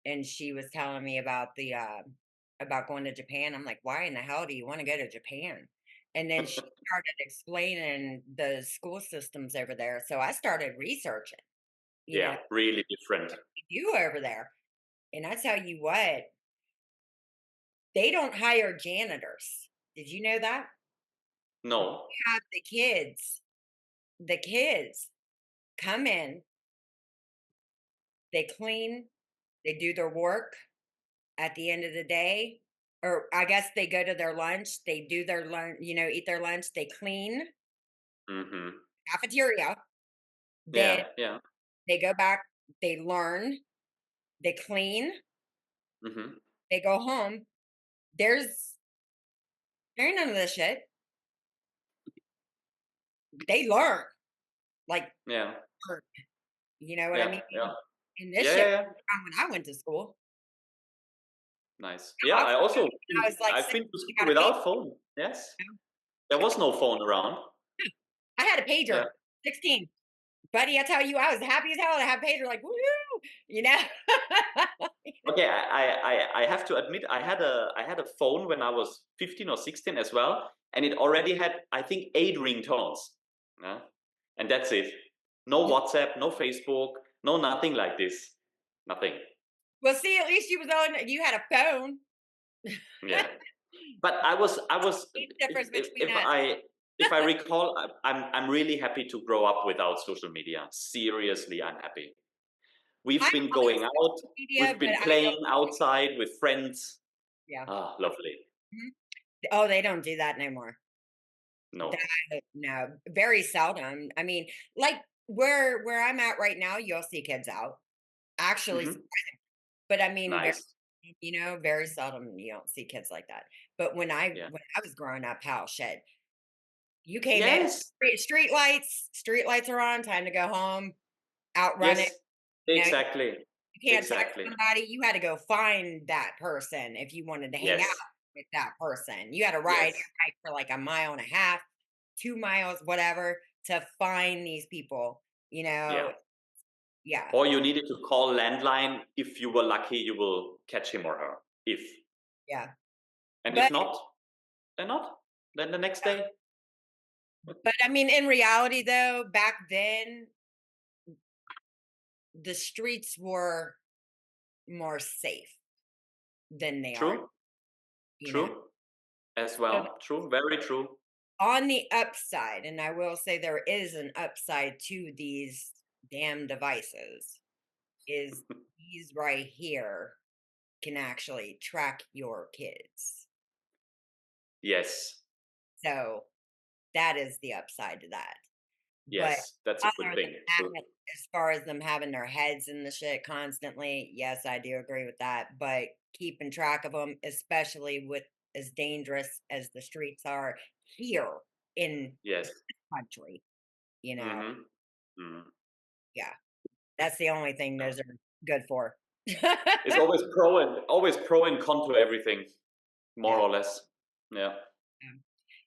and she was telling me about going to Japan. I'm like, why in the hell do you want to go to Japan? And then she started explaining the school systems over there. So I started researching, Yeah. what Really different. they do over there. And I tell you what, they don't hire janitors. Did you know that? No. Have the kids come in, they clean, they do their work at the end of the day, or I guess they go to their lunch, they do their lunch, eat their lunch, they clean Hmm. cafeteria, then Yeah. Yeah. They go back, they learn, they clean, Mhm. they go home. There's there ain't none of this shit. They learn, like, Yeah. learn, you know what I Yeah. mean? Yeah. And Yeah, this shit yeah, was yeah. around when I went to school. Nice. Yeah, I I also when I was like I've 16, been to I school got a pager. without phone. Yes. There was no phone around. I had a Yeah. pager, 16. Buddy, I tell you, I was happy as hell to have pager, like, woo, you know? Okay, I have to admit I had a phone when I was 15 or 16 as well, and it already had, I think, 8 ringtones. Yeah. And that's it. No WhatsApp, no Facebook, no nothing like this. Nothing. Well, see, at least you had a phone. Yeah. But I was Big difference between if us. I recall, I'm really happy to grow up without social media. Seriously, I'm happy. I'm We've been on going out, social media, we've but been I don't. playing outside with friends. Yeah. Ah, lovely. Mhm. Oh, they don't do that anymore. No. No, very seldom. I mean, like where I'm at right now, you'll see kids out. Actually, Mhm. but I mean, very, Nice. very seldom you don't see kids like that. But Yeah. when I was growing up, hell, shit, you came in, Yes. street lights are on, time to go home, out running. Yes. You know, Exactly. you can't text Exactly. somebody. You had to go find that person if you wanted to hang out Yes. with that person. You had to ride Yes. your bike for like a mile and a half, 2 miles, whatever, to find these people. You Yeah. know, yeah, Or you needed to call landline. If you were lucky, you will catch him or her. If. yeah. And if But not, then not. Then the next day. I mean, in reality, though, back then the streets were more safe than they are. True. You know, True. As so well. True. Very true. on the upside, and I will say there is an upside to these damn devices, is these right here can actually track your kids. Yes. So that is the upside to that. But Yes. That's a good other than thing. True. that, as far as them having their heads in the shit constantly, yes, I do agree with that. But keeping track of them, especially with as dangerous as the streets are here in Yes. this country, you know, Mhm. Mhm. yeah, that's the only thing those are good for. It's always pro and con to everything, more Yeah. or less. Yeah. Yeah.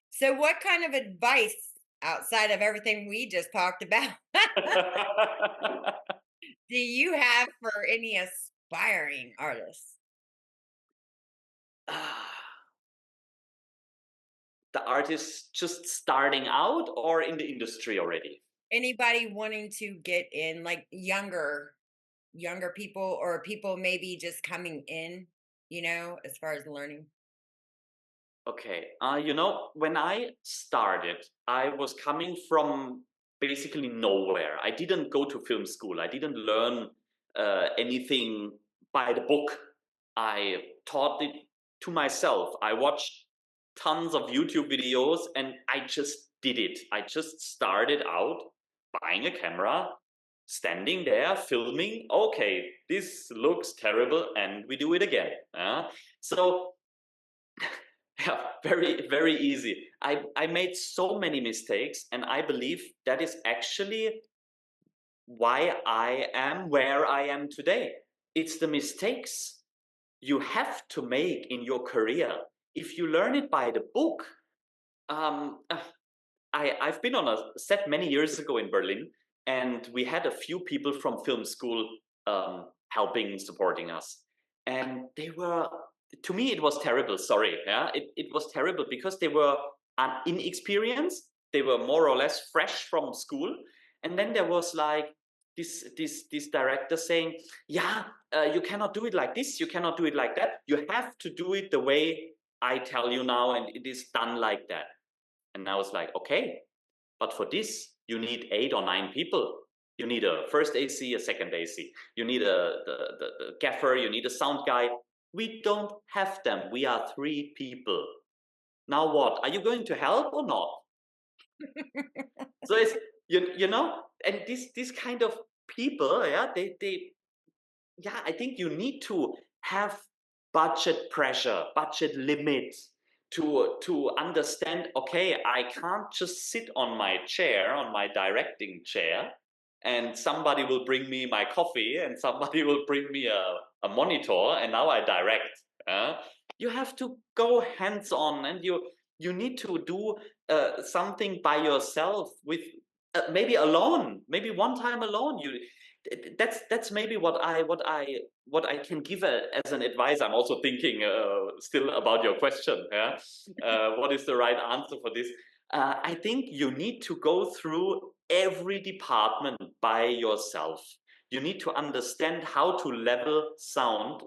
So, what kind of advice outside of everything we just talked about do you have for any aspiring artists? Ah, the artist just starting out or in the industry already? Anybody wanting to get in, like younger people or people maybe just coming in, as far as learning? Okay. When I started, I was coming from basically nowhere. I didn't go to film school. I didn't learn anything by the book. I taught it to myself. I watched tons of YouTube videos and I just did it. I just started out buying a camera, standing there, filming. Okay, this looks terrible, and we do it again. So yeah, very, very easy. I made so many mistakes, and I believe that is actually why I am where I am today. It's the mistakes you have to make in your career. If you learn it by the book, um, uh, I've been on a set many years ago in Berlin, and we had a few people from film school helping, supporting us. And they were, to me, it was terrible. Sorry. Yeah. It was terrible because they were inexperienced. They were more or less fresh from school. And then there was like this director saying, yeah, you cannot do it like this. You cannot do it like that. You have to do it the way I tell you now. And it is done like that. And I was like, okay, but for this, you need 8 or 9 people. You need a first AC, a second AC. You need the gaffer, you need a sound guy. We don't have them. We are 3 people. Now what? Are you going to help or not? So it's, and this kind of people, yeah, yeah, I think you need to have budget pressure, budget limits to understand, okay, I can't just sit on my chair, on my directing chair, and somebody will bring me my coffee and somebody will bring me a monitor and now I direct. You have to go hands on, and you need to do something by yourself with maybe alone, maybe one time alone. That's maybe what I can give as an advice. I'm also thinking still about your question. Yeah, what is the right answer for this? I think you need to go through every department by yourself. You need to understand how to level sound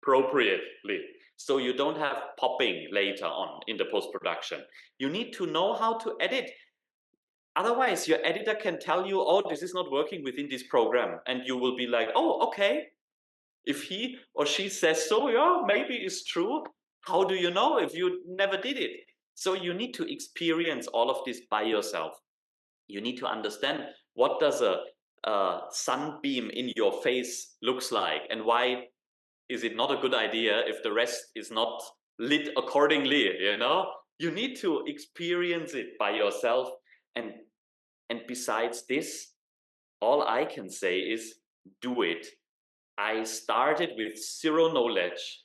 appropriately, so you don't have popping later on in the post production. You need to know how to edit. Otherwise, your editor can tell you, oh, this is not working within this program. And you will be like, oh, okay. If he or she says so, yeah, maybe it's true. How do you know if you never did it? So you need to experience all of this by yourself. You need to understand, what does a sunbeam in your face looks like, and why is it not a good idea if the rest is not lit accordingly, you know? You need to experience it by yourself. And besides this, all I can say is do it. I started with zero knowledge,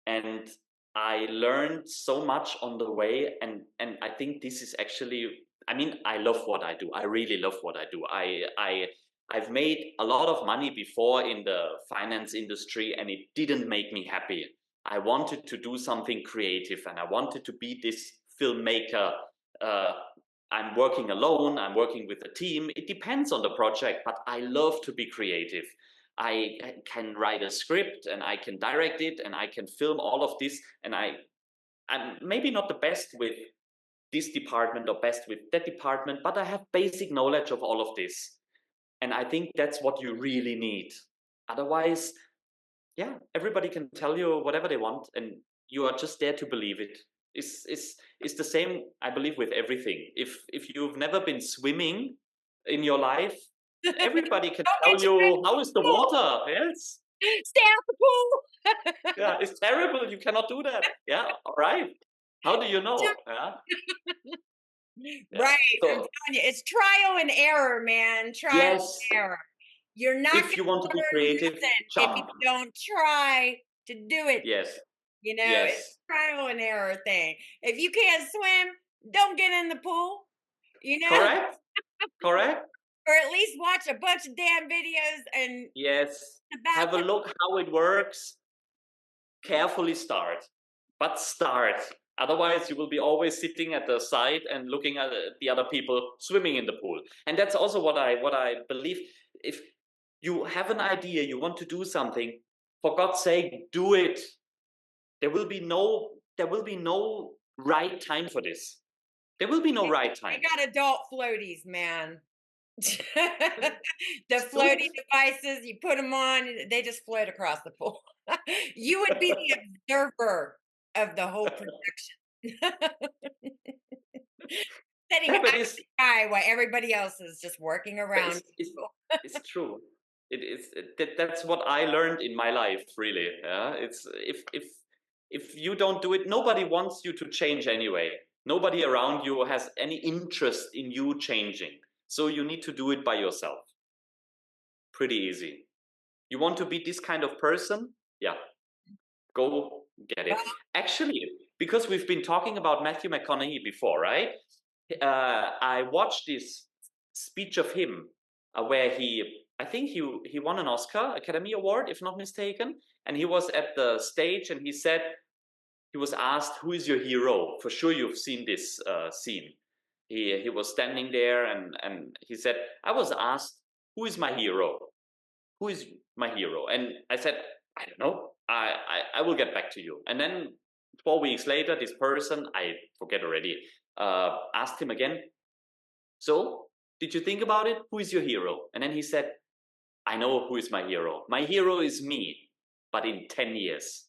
and I learned so much on the way. And I think this is actually, I mean, I love what I do. I really love what I do. I've made a lot of money before in the finance industry, and it didn't make me happy. I wanted to do something creative, and I wanted to be this filmmaker. Uh, I'm working alone, I'm working with a team. It depends on the project, but I love to be creative. I can write a script and I can direct it and I can film all of this. And I'm maybe not the best with this department or best with that department, but I have basic knowledge of all of this. And I think that's what you really need. Otherwise, yeah, everybody can tell you whatever they want, and you are just there to believe it. It's the same, I believe, with everything. If you've never been swimming in your life, everybody can Don't tell get you in you the how is the pool. water. Yes, Stay out the pool. yeah, it's terrible. You cannot do that. Yeah, all right. How do you know? Yeah, yeah. Right. I'm So telling you, it's trial and error, man. Trial yes, and error. You're not if going you want to to be learn creative, nothing if you jump. don't try to do it. Yes, You know, it's yes, a trial and error thing. If you can't swim, don't get in the pool, you know, correct, correct. or at least watch a bunch of damn videos and Yes, about have a look how it works. Carefully start, but start. Otherwise, you will be always sitting at the side and looking at the other people swimming in the pool. And that's also what I believe. If you have an idea, you want to do something, for God's sake, do it. There will be no right time for this. There will be no right they time. got adult floaties, man. The Just do floaty it. devices, you put them on, and they just float across the pool. You would be the observer of the whole production. Sitting Yeah, out but in the sky while everybody else is just working but around it's people. it's true. That's what I learned in my life, really. Yeah, it's if you don't do it, nobody wants you to change anyway. Nobody around you has any interest in you changing. So you need to do it by yourself. Pretty easy. You want to be this kind of person? Yeah, go get Well, it. Actually, because we've been talking about Matthew McConaughey before, right? I watched this speech of him where I think he won an Oscar Academy Award, if not mistaken, and he was at the stage and he was asked, "Who is your hero?" For sure, you've seen this scene. He was standing there and he said, "I was asked, who is my hero? Who is my hero?" And I said, "I don't know. I will get back to you." And then 4 weeks later, this person, I forget already, asked him again, "So, did you think about it? Who is your hero?" And then he said, "I know who is my hero. My hero is me, but in 10 years."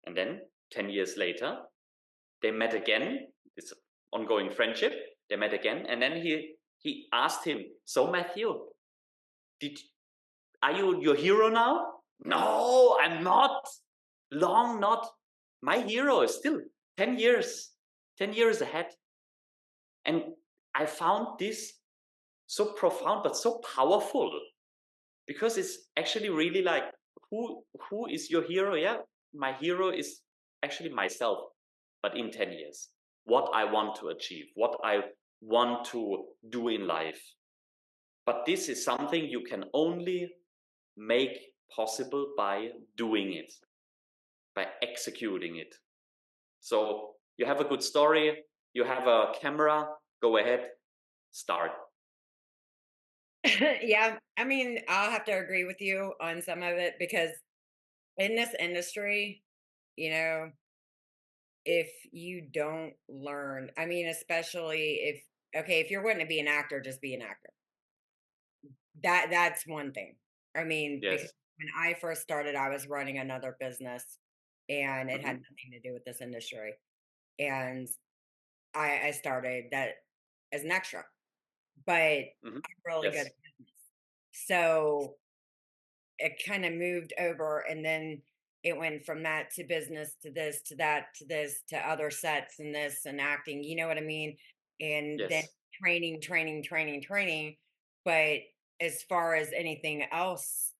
And then 10 years later, they met again, this ongoing friendship. They met again. And then he asked him, "So Matthew, did are you your hero now?" "No, I'm not. Long not. My hero is still 10 years ahead." And I found this so profound but so powerful, because it's actually really like, who is your hero? Yeah, my hero is actually myself, but in 10 years, what I want to achieve, what I want to do in life. But this is something you can only make possible by doing it, by executing it. So you have a good story, you have a camera, go ahead, start. Yeah, I mean, I'll have to agree with you on some of it because in this industry, you know, if you don't learn, I mean, especially if okay, if you're wanting to be an actor, just be an actor. That's one thing. I mean, because Yes. when I first started, I was running another business and it had Hmm. nothing to do with this industry. And I started that as an extra, but Hmm. I'm really good Yes. at business. So it kind of moved over and then it went from that to business to this to that to this to other sets and this and acting, you know what I mean? And then Yes. training. But as far as anything else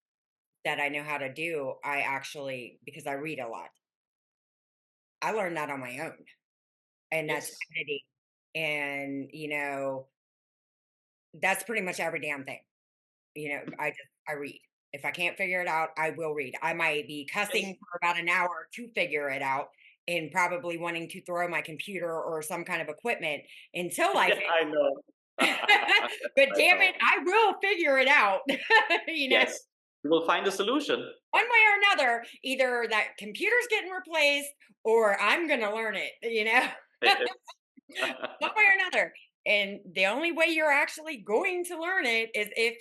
that I know how to do, I actually, because I read a lot, I learned that on my own. And that's Yes. editing. And, that's pretty much every damn thing. I read. If I can't figure it out, I will read. I might be Yes. cussing for about an hour to figure it out and probably wanting to throw my computer or some kind of equipment until I Yeah, I know. but I damn know. it, I will figure it out. you know, Yes. You will find a solution. One way or another, either that computer's getting replaced or I'm going to learn it. Yes. One way or another. And the only way you're actually going to learn it is if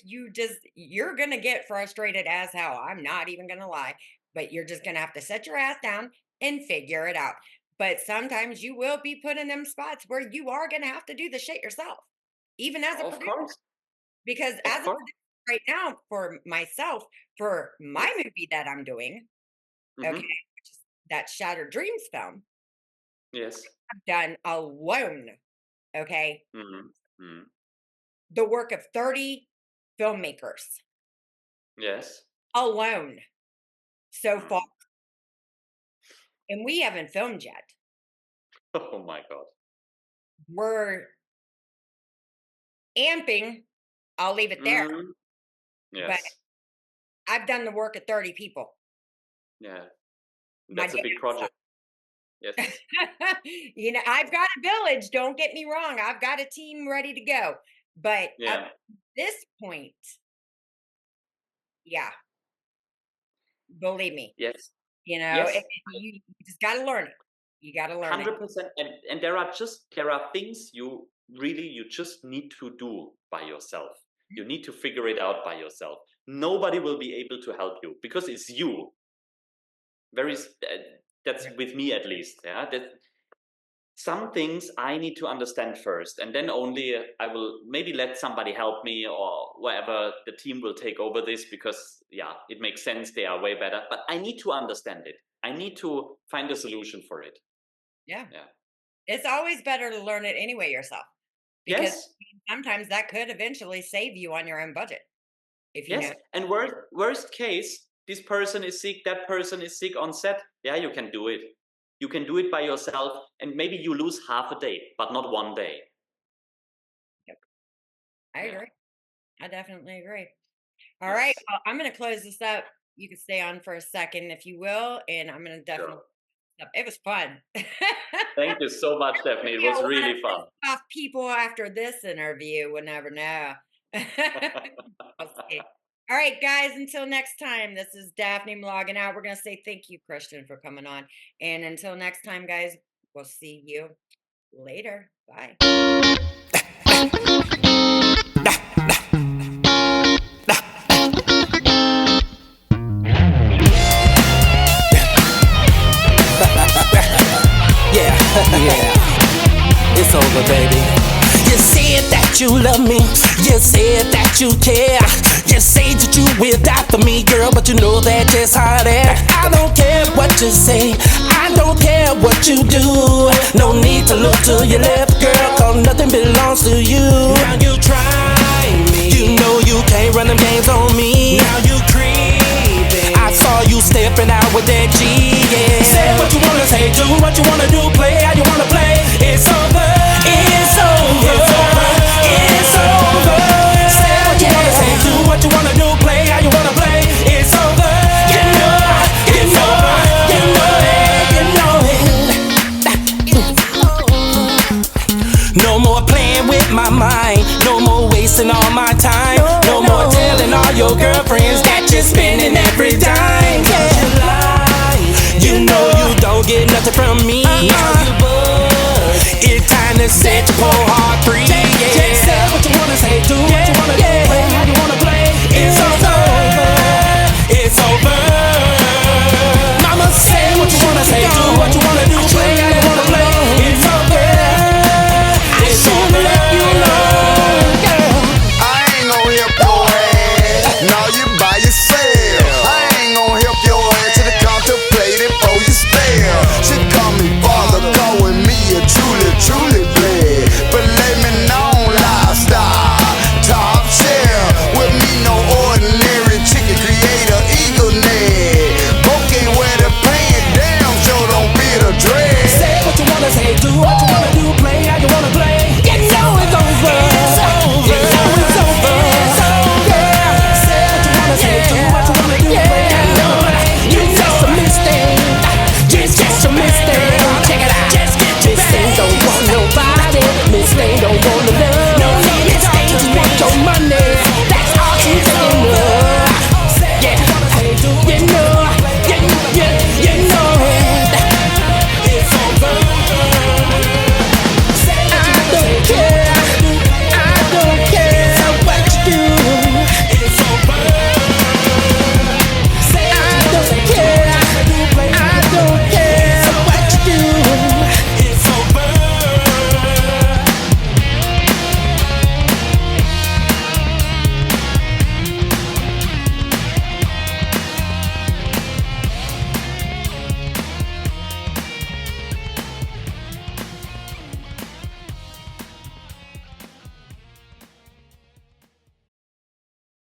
you're going to get frustrated as hell. I'm not even going to lie, but you're just going to have to set your ass down and figure it out. But sometimes you will be put in them spots where you are going to have to do the shit yourself, even as a Of producer. course. Because Of as a course. producer right now for myself, for my Yes. movie that I'm doing, okay, Hmm. which is that Shattered Dreams film, Yes. I've done alone, okay, Hmm. Hmm. the work of 30 filmmakers Yes. alone so far. Hmm. And we haven't filmed yet. Oh my God. We're amping. I'll leave it there. Hmm. But Yes. I've done the work of 30 people. Yeah. My That's a damn big self. project. Yes. I've got a village. Don't get me wrong. I've got a team ready to go. But up Yeah. to this point, yeah, believe me, Yes. it, Yes. you just got to learn it. You got to learn it. 100%. And there are things you just need to do by yourself. You need to figure it out by yourself. Nobody will be able to help you because it's you. Very that's with me at least. Yeah, that some things I need to understand first, and then only I will maybe let somebody help me, or whatever, the team will take over this, because yeah, it makes sense, they are way better, but I need to understand it. I need to find a solution for it. Yeah. Yeah. It's always better to learn it anyway yourself because Yes. sometimes that could eventually save you on your own budget if you know. Yes. And worst case, this person is sick, that person is sick on set. Yeah, you can do it. You can do it by yourself, and maybe you lose half a day, but not one day. Yep, I Yeah. agree. I definitely agree. All right. Yes. Well, I'm going to close this up. You can stay on for a second if you will. And I'm going to definitely. Sure. It was fun. Thank you so much, Daphne. It You know, was a lot of really fun. pissed off people after this interview. We'll never know. We'll see. All right, guys, until next time, this is Daphne logging out. We're going to say thank you, Christian, for coming on. And until next time, guys, we'll see you later. Bye. Yeah, yeah, it's over, baby. You said that that you love me. You said that you care. You say that you will die for me, girl, but you know that just how that. I don't care what you say, I don't care what you do. No need to look to your left, girl, cause nothing belongs to you. Now you try me, you know you can't run them games on me. Now you creeping, I saw you stepping out with that G, yeah. Say what you wanna say, do what you wanna do, play how you wanna play. It's over, it's over, it's over, it's over. Say what you wanna say, do what you wanna do, play how you wanna play. It's over, you know, it's over, you know it, you know it. No more playing with my mind, no more wasting all my time, no more telling all your girlfriends that you're spending every dime. You know you don't get nothing from me. It's time to set your poor heart